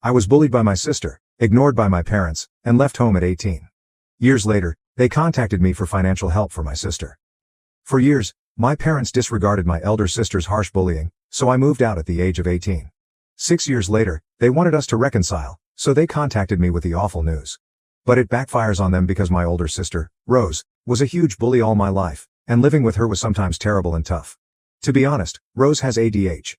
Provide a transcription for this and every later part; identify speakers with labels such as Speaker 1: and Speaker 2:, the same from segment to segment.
Speaker 1: I was bullied by my sister, ignored by my parents, and left home at 18. Years later, they contacted me for financial help for my sister. For years, my parents disregarded my elder sister's harsh bullying, so I moved out at the age of 18. 6 years later, they wanted us to reconcile, so they contacted me with the awful news. But it backfires on them because my older sister, Rose, was a huge bully all my life, and living with her was sometimes terrible and tough. To be honest, Rose has ADHD.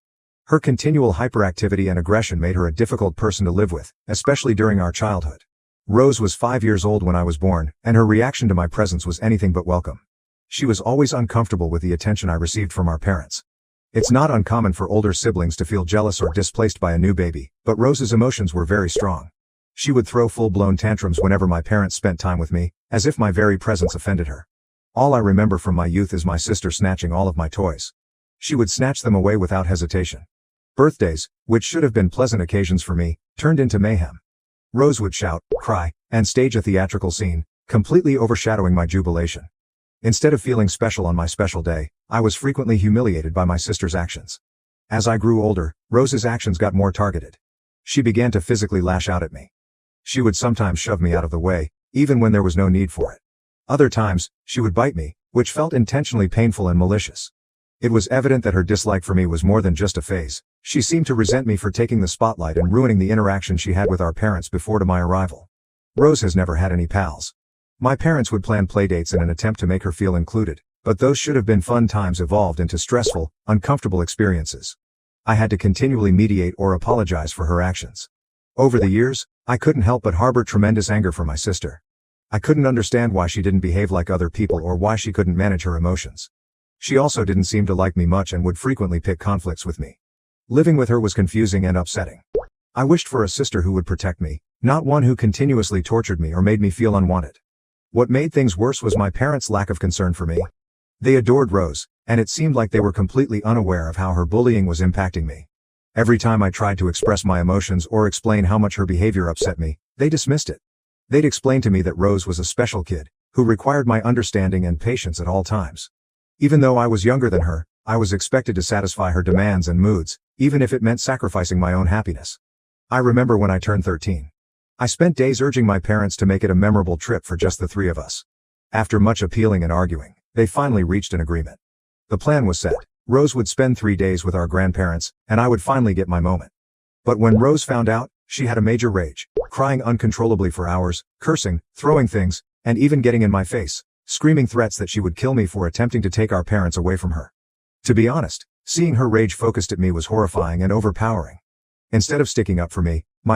Speaker 1: Her continual hyperactivity and aggression made her a difficult person to live with, especially during our childhood. Rose was 5 years old when I was born, and her reaction to my presence was anything but welcome. She was always uncomfortable with the attention I received from our parents. It's not uncommon for older siblings to feel jealous or displaced by a new baby, but Rose's emotions were very strong. She would throw full-blown tantrums whenever my parents spent time with me, as if my very presence offended her. All I remember from my youth is my sister snatching all of my toys. She would snatch them away without hesitation. Birthdays, which should have been pleasant occasions for me, turned into mayhem. Rose would shout, cry, and stage a theatrical scene, completely overshadowing my jubilation. Instead of feeling special on my special day, I was frequently humiliated by my sister's actions. As I grew older, Rose's actions got more targeted. She began to physically lash out at me. She would sometimes shove me out of the way, even when there was no need for it. Other times, she would bite me, which felt intentionally painful and malicious. It was evident that her dislike for me was more than just a phase. She seemed to resent me for taking the spotlight and ruining the interaction she had with our parents before my arrival. Rose has never had any pals. My parents would plan playdates in an attempt to make her feel included, but those should have been fun times evolved into stressful, uncomfortable experiences. I had to continually mediate or apologize for her actions. Over the years, I couldn't help but harbor tremendous anger for my sister. I couldn't understand why she didn't behave like other people or why she couldn't manage her emotions. She also didn't seem to like me much and would frequently pick conflicts with me. Living with her was confusing and upsetting. I wished for a sister who would protect me, not one who continuously tortured me or made me feel unwanted. What made things worse was my parents' lack of concern for me. They adored Rose, and it seemed like they were completely unaware of how her bullying was impacting me. Every time I tried to express my emotions or explain how much her behavior upset me, they dismissed it. They'd explain to me that Rose was a special kid, who required my understanding and patience at all times. Even though I was younger than her, I was expected to satisfy her demands and moods, even if it meant sacrificing my own happiness. I remember when I turned 13. I spent days urging my parents to make it a memorable trip for just the three of us. After much appealing and arguing, they finally reached an agreement. The plan was set. Rose would spend 3 days with our grandparents, and I would finally get my moment. But when Rose found out, she had a major rage, crying uncontrollably for hours, cursing, throwing things, and even getting in my face, screaming threats that she would kill me for attempting to take our parents away from her. To be honest, seeing her rage focused at me was horrifying and overpowering. Instead of sticking up for me, my